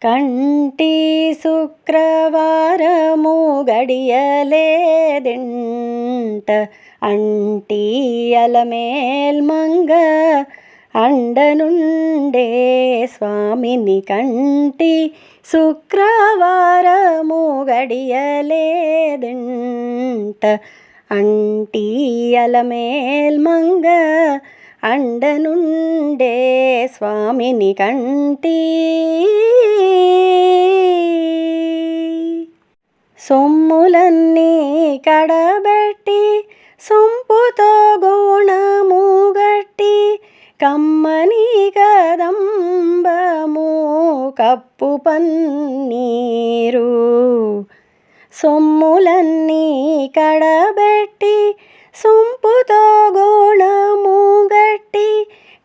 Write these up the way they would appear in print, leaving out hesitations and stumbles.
కంటి శుక్రవారము గడియలేదెంట అంటి అలమేల్మంగ అండనుండే స్వామిని కంటి శుక్రవారము గడియలేదెంట అంటి అలమేల్మంగ అండనుండే స్వామిని కంటి సొమ్ములన్నీ కడబెట్టి సొంపుతో గోణము గట్టి కమ్మని కదంబము కప్పు పన్నీరు సొమ్ములన్నీ కడబెట్టి సొంపుతో గోణము గట్టి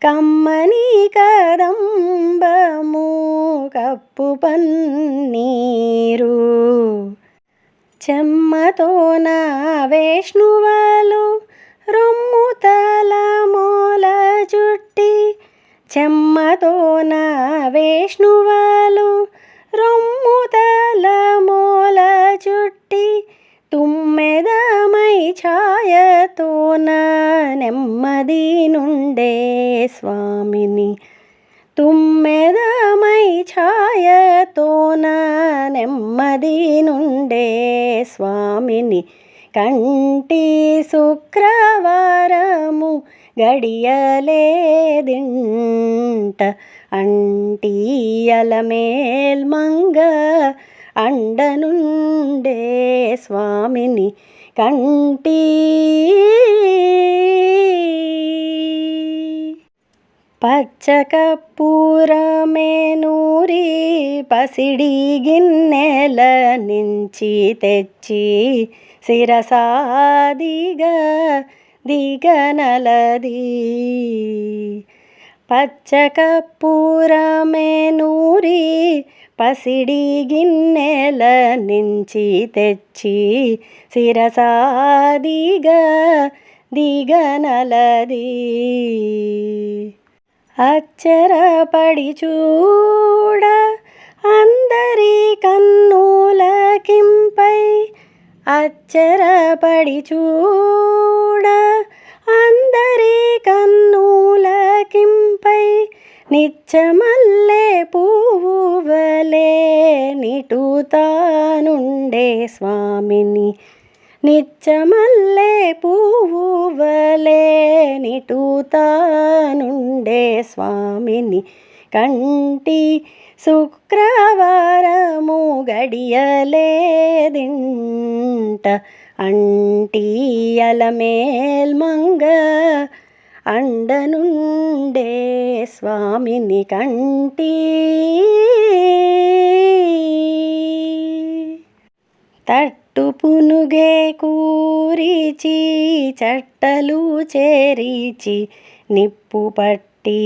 కమ్మని కదంబము కప్పు పన్నీరు చెమ్మతోన వేష్ణువలు రొమ్ము తల మూల జుట్టి చెమ్మతోన వేష్ణువలు రొమ్ము తల మూల జుట్టి తుమ్మెదమై ఛాయతోన నెమ్మది నుండే స్వామిని తుమ్మెదమై ఛాయతోన నెమ్మది నుండే స్వామిని కంటి శుక్రవారము గడియలేదింట అంటి అలమేల్మంగ అండనుండే స్వామిని కంటి పచ్చకర్పూరమే నూరి పసిడి గిన్నెల నుంచి తెచ్చి శిరసాదిగా దిగనలది పచ్చకర్పూరమే నూరి పసిడి గిన్నెల నుంచి తెచ్చి శిరసాదిగా దిగనలది అచ్చరపడి చూడ అందరి కన్నులకింపై అచ్చరపడి చూడ అందరి కన్నులకింపై నిచ్చమల్లె పువ్వువలే నిటుతానుండే స్వామిని నిచ్చమల్లె పువ్వువలే నిటుతానుండే స్వామిని కంటి శుక్రవారము గడియలేదింట అంటి అలమేల్మంగ అండనుండే స్వామిని కంటి తట్టు పునుగే కూరిచి చట్టలు చేరిచి నిప్పు పట్టి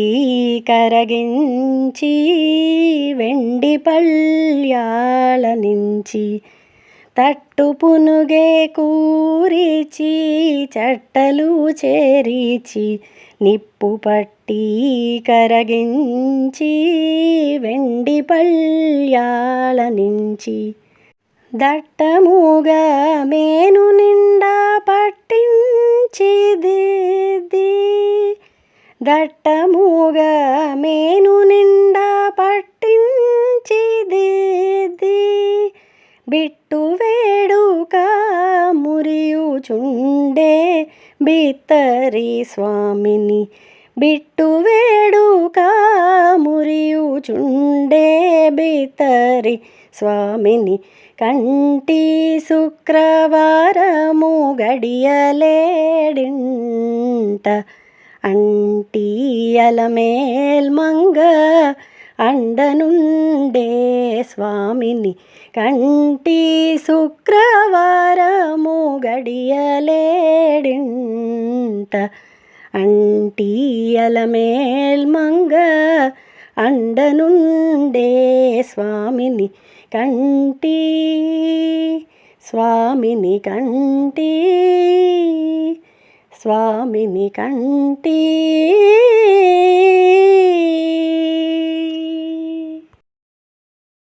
కరగించి వెండి పళ్యాల నుంచి తట్టు పునుగే కూరిచి చట్టలు చేరిచి నిప్పు పట్టి కరగించి వెండి పళ్యాల నుంచి దట్టముగా మేను నిండా పట్టించి దిద్ది దట్టముగా మేను నిండా పట్టించి దిద్ది బిట్టు వేడుక మురియుచుండే బిత్తరి స్వామిని బిట్టు వేడుక మురియుచుండే బిత్తరి స్వామిని కంటి శుక్రవారము గడియలేడింట అంటి అలమేల్మంగ అండనుండే స్వామిని కంటి శుక్రవారము గడియలేడింట అంటి అలమేల్మంగ అండనుండే స్వామిని కంటి స్వామిని కంటి స్వామిని కంటి